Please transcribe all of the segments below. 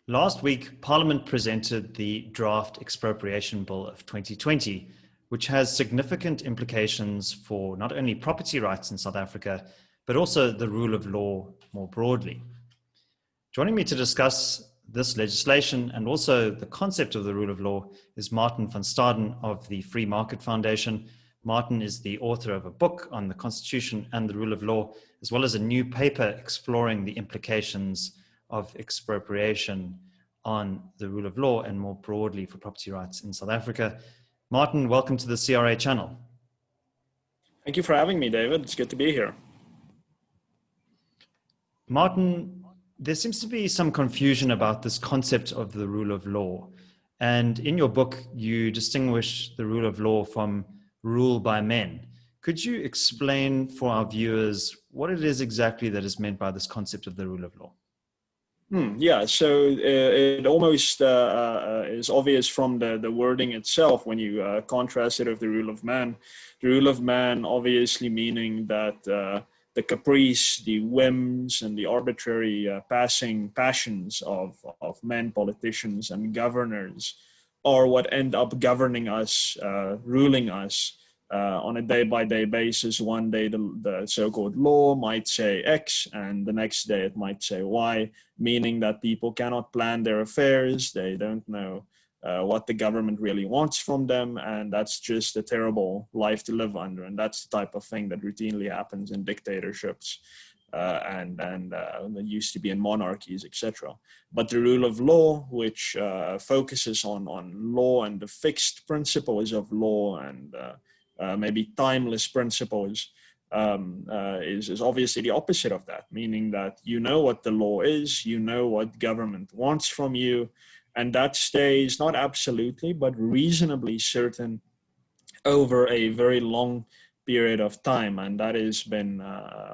Last week, Parliament presented the draft Expropriation Bill of 2020, which has significant implications for not only property rights in South Africa, but also the rule of law more broadly. Joining me to discuss this legislation and also the concept of the rule of law is Martin van Staden of the Free Market Foundation. Martin is the author of a book on the Constitution and the rule of law, as well as a new paper exploring the implications of expropriation on the rule of law and more broadly for property rights in South Africa. Martin, welcome to the CRA channel. Thank you for having me, David. It's good to be here. Martin, there seems to be some confusion about this concept of the rule of law. And in your book, you distinguish the rule of law from rule by men. Could you explain for our viewers what it is exactly that is meant by this concept of the rule of law? Yeah, so it almost is obvious from the wording itself when you contrast it with the rule of man. The rule of man obviously meaning that the caprice, the whims, and the arbitrary passing passions of men, politicians, and governors are what end up governing us, ruling us. On a day-by-day basis. One day the so-called law might say X and the next day it might say Y, meaning that people cannot plan their affairs. They don't know what the government really wants from them, and that's just a terrible life to live under. And that's the type of thing that routinely happens in dictatorships and that used to be in monarchies, etc. But the rule of law, which focuses on law and the fixed principles of law and maybe timeless principles, is obviously the opposite of that, meaning that you know what the law is, you know what government wants from you, and that stays not absolutely, but reasonably certain over a very long period of time. And that has been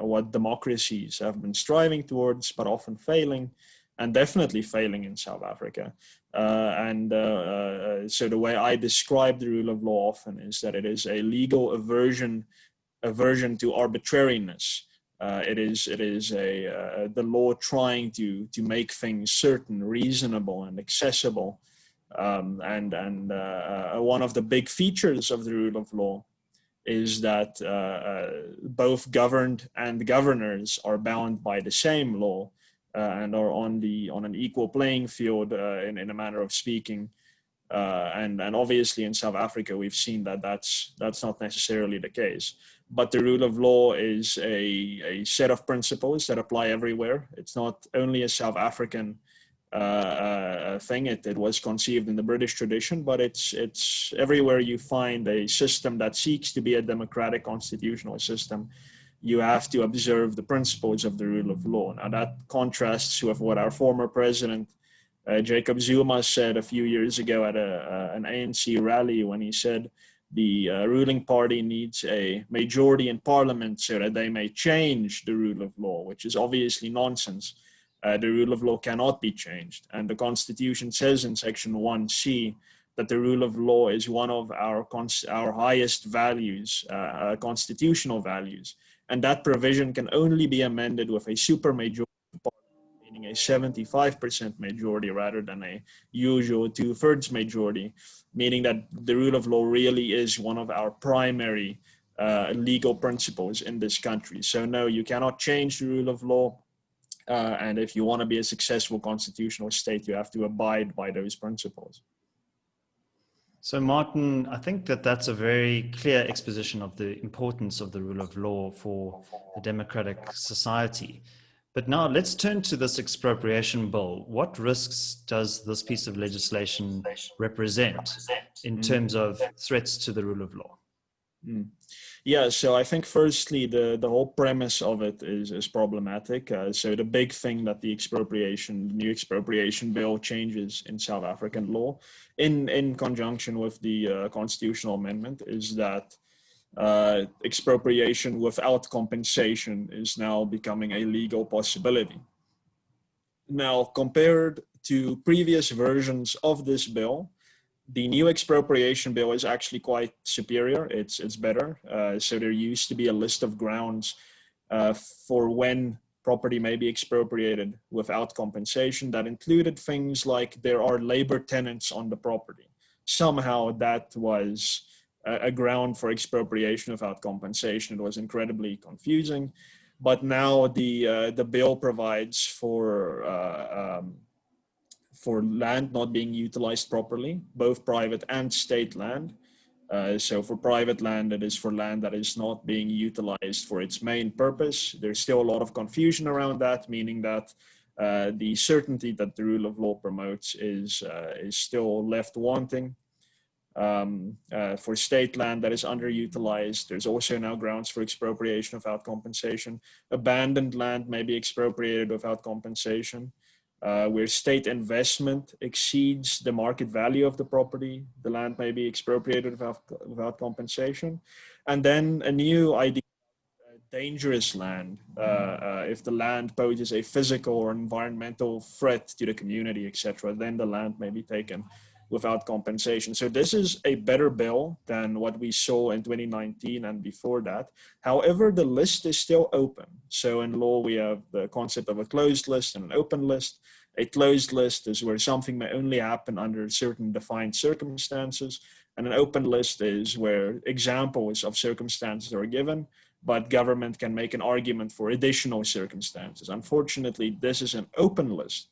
what democracies have been striving towards, but often failing, and definitely failing in South Africa. So the way I describe the rule of law often is that it is a legal aversion to arbitrariness. It is the law trying to make things certain, reasonable, and accessible. One of the big features of the rule of law is that both governed and governors are bound by the same law. And are on an equal playing field in a manner of speaking, and obviously in South Africa we've seen that that's not necessarily the case. But the rule of law is a set of principles that apply everywhere. It's not only a South African thing. It was conceived in the British tradition, but it's everywhere you find a system that seeks to be a democratic constitutional system. You have to observe the principles of the rule of law. Now that contrasts with what our former president, Jacob Zuma, said a few years ago at an ANC rally when he said the ruling party needs a majority in parliament so that they may change the rule of law, which is obviously nonsense. The rule of law cannot be changed. And the Constitution says in Section 1C that the rule of law is one of our highest values, constitutional values. And that provision can only be amended with a supermajority, meaning a 75% majority rather than a usual 2/3 majority, meaning that the rule of law really is one of our primary legal principles in this country. So no, you cannot change the rule of law. And if you want to be a successful constitutional state, you have to abide by those principles. So Martin, I think that that's a very clear exposition of the importance of the rule of law for a democratic society. But now let's turn to this expropriation bill. What risks does this piece of legislation represent in terms of threats to the rule of law? Yeah, so I think firstly, the whole premise of it is problematic. So the big thing that the new expropriation bill changes in South African law in conjunction with the constitutional amendment is that expropriation without compensation is now becoming a legal possibility. Now, compared to previous versions of this bill, the new expropriation bill is actually quite superior. It's better. So there used to be a list of grounds for when property may be expropriated without compensation. That included things like there are labor tenants on the property. Somehow that was a ground for expropriation without compensation. It was incredibly confusing, but now the bill provides for land not being utilized properly, both private and state land. So for private land, it is for land that is not being utilized for its main purpose. There's still a lot of confusion around that, meaning that the certainty that the rule of law promotes is still left wanting. For state land that is underutilized, there's also now grounds for expropriation without compensation. Abandoned land may be expropriated without compensation. Where state investment exceeds the market value of the property, the land may be expropriated without compensation. And then a new idea, dangerous land. If the land poses a physical or environmental threat to the community, etc., then the land may be taken without compensation. So this is a better bill than what we saw in 2019 and before that. However, the list is still open. So in law, we have the concept of a closed list and an open list. A closed list is where something may only happen under certain defined circumstances. And an open list is where examples of circumstances are given, but government can make an argument for additional circumstances. Unfortunately, this is an open list.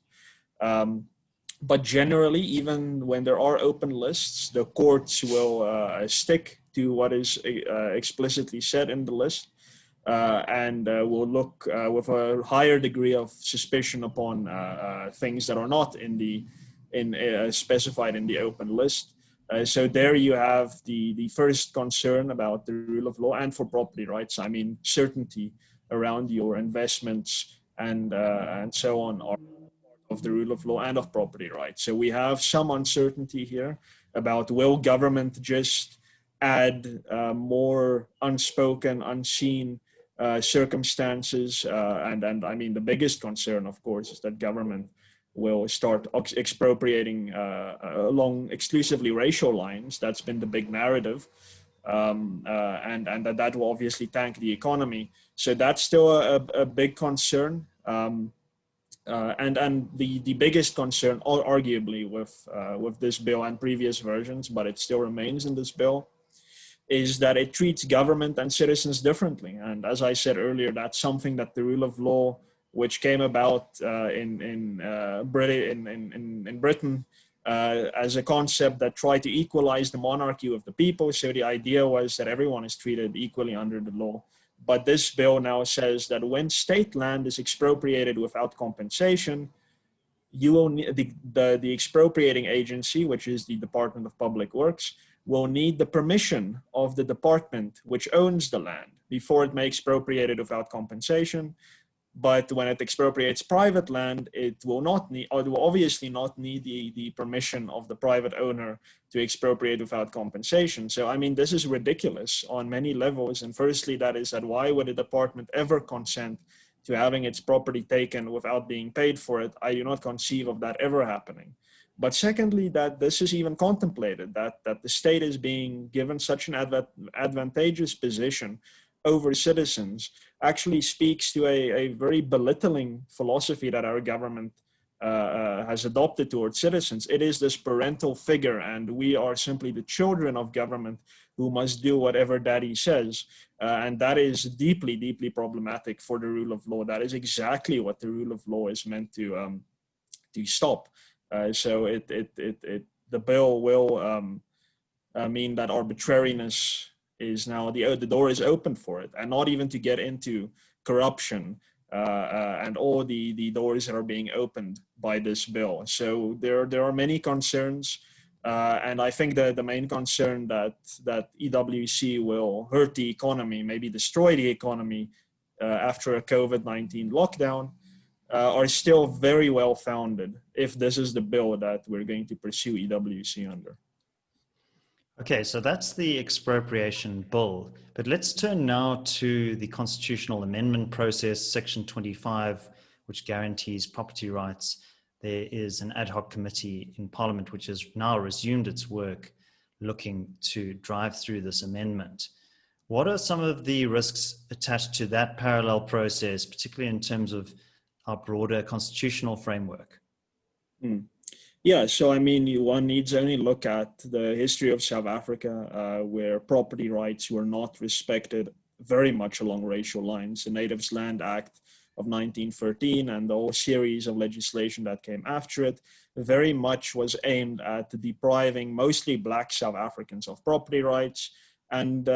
But generally, even when there are open lists, the courts will stick to what is explicitly said in the list, and will look with a higher degree of suspicion upon things that are not specified in the open list. So there you have the first concern about the rule of law and for property rights. I mean, certainty around your investments and so on are of the rule of law and of property rights. So we have some uncertainty here about will government just add more unspoken, unseen circumstances. And I mean, the biggest concern, of course, is that government will start expropriating along exclusively racial lines. That's been the big narrative. And that will obviously tank the economy. So that's still a big concern. And the biggest concern, arguably, with this bill and previous versions, but it still remains in this bill, is that it treats government and citizens differently. And as I said earlier, that's something that the rule of law, which came about in Britain as a concept that tried to equalize the monarchy with the people. So the idea was that everyone is treated equally under the law. But this bill now says that when state land is expropriated without compensation, you will need the expropriating agency, which is the Department of Public Works, will need the permission of the department which owns the land before it may expropriate it without compensation. But when it expropriates private land, it will not need, or it will obviously not need the permission of the private owner to expropriate without compensation. So, I mean, this is ridiculous on many levels. And firstly, that is that why would a department ever consent to having its property taken without being paid for it? I do not conceive of that ever happening. But secondly, that this is even contemplated, that the state is being given such an advantageous position over citizens actually speaks to a very belittling philosophy that our government has adopted towards citizens. It is this parental figure, and we are simply the children of government who must do whatever daddy says. And that is deeply, deeply problematic for the rule of law. That is exactly what the rule of law is meant to stop. So the bill will mean that arbitrariness is now the door is open for it, and not even to get into corruption and all the doors that are being opened by this bill. So there are many concerns, and I think that the main concern that EWC will hurt the economy, maybe destroy the economy after a COVID-19 lockdown, are still very well founded if this is the bill that we're going to pursue EWC under. Okay, so that's the expropriation bill, but let's turn now to the constitutional amendment process, Section 25, which guarantees property rights. There is an ad hoc committee in Parliament which has now resumed its work looking to drive through this amendment. What are some of the risks attached to that parallel process, particularly in terms of our broader constitutional framework? Hmm. Yeah, so I mean, one needs only look at the history of South Africa, where property rights were not respected very much along racial lines. The Natives Land Act of 1913 and the whole series of legislation that came after it very much was aimed at depriving mostly Black South Africans of property rights, and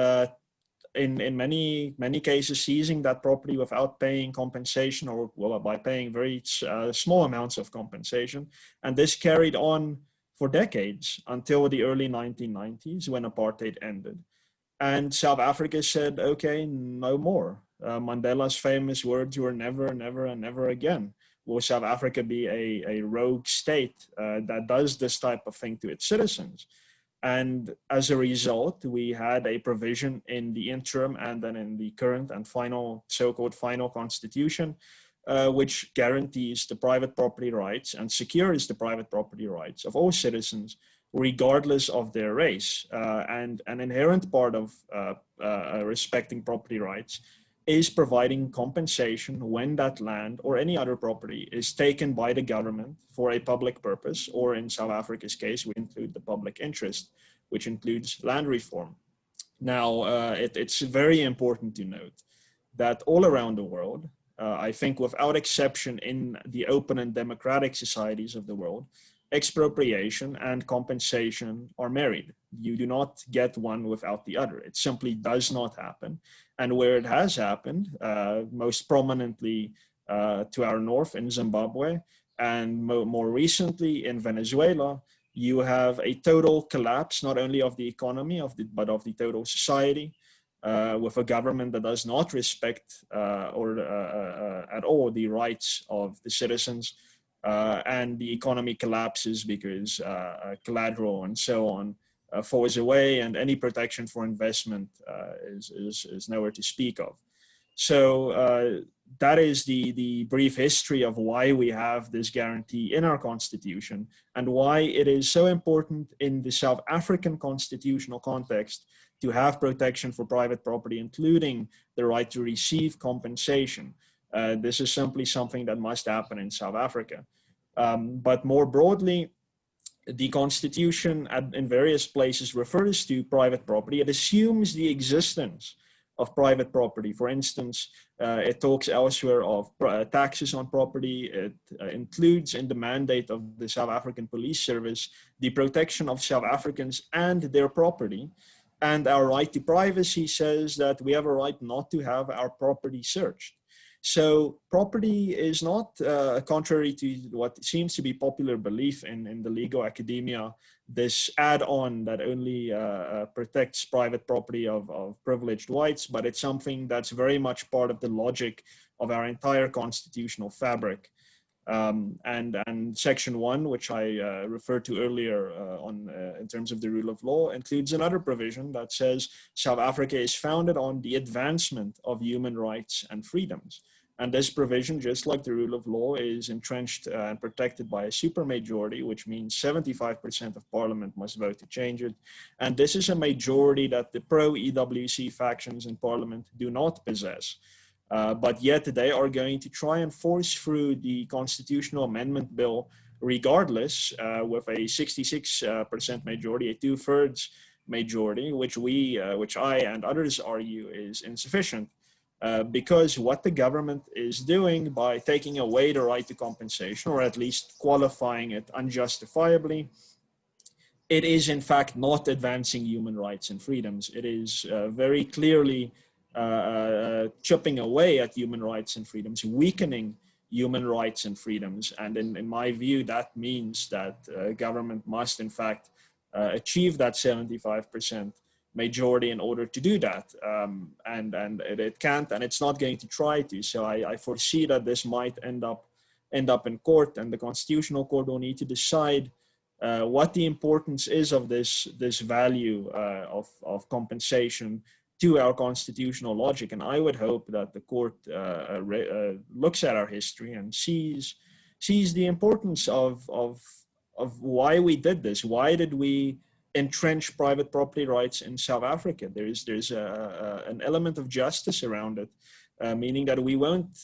in many cases seizing that property without paying compensation, or well, by paying very small amounts of compensation. And this carried on for decades until the early 1990s when apartheid ended. And South Africa said, okay, no more. Mandela's famous words were never, never, and never again will South Africa be a rogue state that does this type of thing to its citizens. And as a result, we had a provision in the interim and then in the current and final, so-called final constitution, which guarantees the private property rights and secures the private property rights of all citizens, regardless of their race. And an inherent part of respecting property rights is providing compensation when that land or any other property is taken by the government for a public purpose, or in South Africa's case, we include the public interest, which includes land reform. Now, it's very important to note that all around the world, I think without exception in the open and democratic societies of the world, expropriation and compensation are married. You do not get one without the other. It simply does not happen. And where it has happened, most prominently to our north in Zimbabwe, and more recently in Venezuela, you have a total collapse, not only of the economy, but of the total society, with a government that does not respect at all the rights of the citizens. And the economy collapses because collateral and so on falls away, and any protection for investment is nowhere to speak of. So that is the brief history of why we have this guarantee in our constitution, and why it is so important in the South African constitutional context to have protection for private property, including the right to receive compensation. This is simply something that must happen in South Africa. But more broadly, the Constitution in various places refers to private property. It assumes the existence of private property. For instance, it talks elsewhere of taxes on property. It includes in the mandate of the South African Police Service the protection of South Africans and their property. And our right to privacy says that we have a right not to have our property searched. So property is not, contrary to what seems to be popular belief in the legal academia, this add-on that only protects private property of privileged whites, but it's something that's very much part of the logic of our entire constitutional fabric. And Section 1, which I referred to earlier in terms of the rule of law, includes another provision that says South Africa is founded on the advancement of human rights and freedoms. And this provision, just like the rule of law, is entrenched and protected by a supermajority, which means 75% of parliament must vote to change it. And this is a majority that the pro-EWC factions in parliament do not possess. But yet they are going to try and force through the constitutional amendment bill regardless, with a 66% majority, a 2/3 majority, which I and others argue is insufficient. Because what the government is doing by taking away the right to compensation, or at least qualifying it unjustifiably, it is in fact not advancing human rights and freedoms. It is very clearly chipping away at human rights and freedoms, weakening human rights and freedoms. And in my view, that means that government must in fact achieve that 75% majority in order to do that. And it can't, and it's not going to try to. So I foresee that this might end up in court, and the Constitutional Court will need to decide what the importance is of this value of compensation to our constitutional logic. And I would hope that the court looks at our history and sees the importance of why we did this. Why did we entrench private property rights in South Africa. There's an element of justice around it, meaning that we won't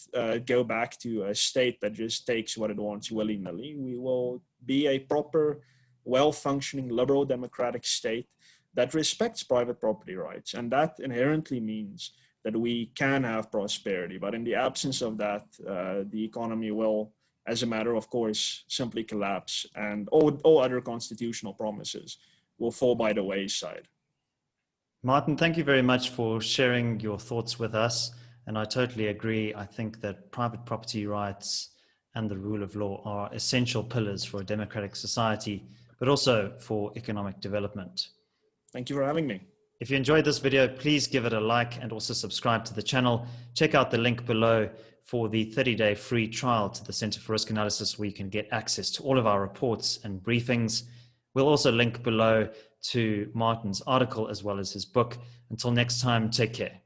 go back to a state that just takes what it wants willy-nilly. We will be a proper, well-functioning, liberal democratic state that respects private property rights. And that inherently means that we can have prosperity. But in the absence of that, the economy will, as a matter of course, simply collapse, and all other constitutional promises will fall by the wayside. Martin, thank you very much for sharing your thoughts with us. And I totally agree. I think that private property rights and the rule of law are essential pillars for a democratic society, but also for economic development. Thank you for having me. If you enjoyed this video, please give it a like and also subscribe to the channel. Check out the link below for the 30-day free trial to the Center for Risk Analysis, where you can get access to all of our reports and briefings. We'll also link below to Martin's article as well as his book. Until next time, take care.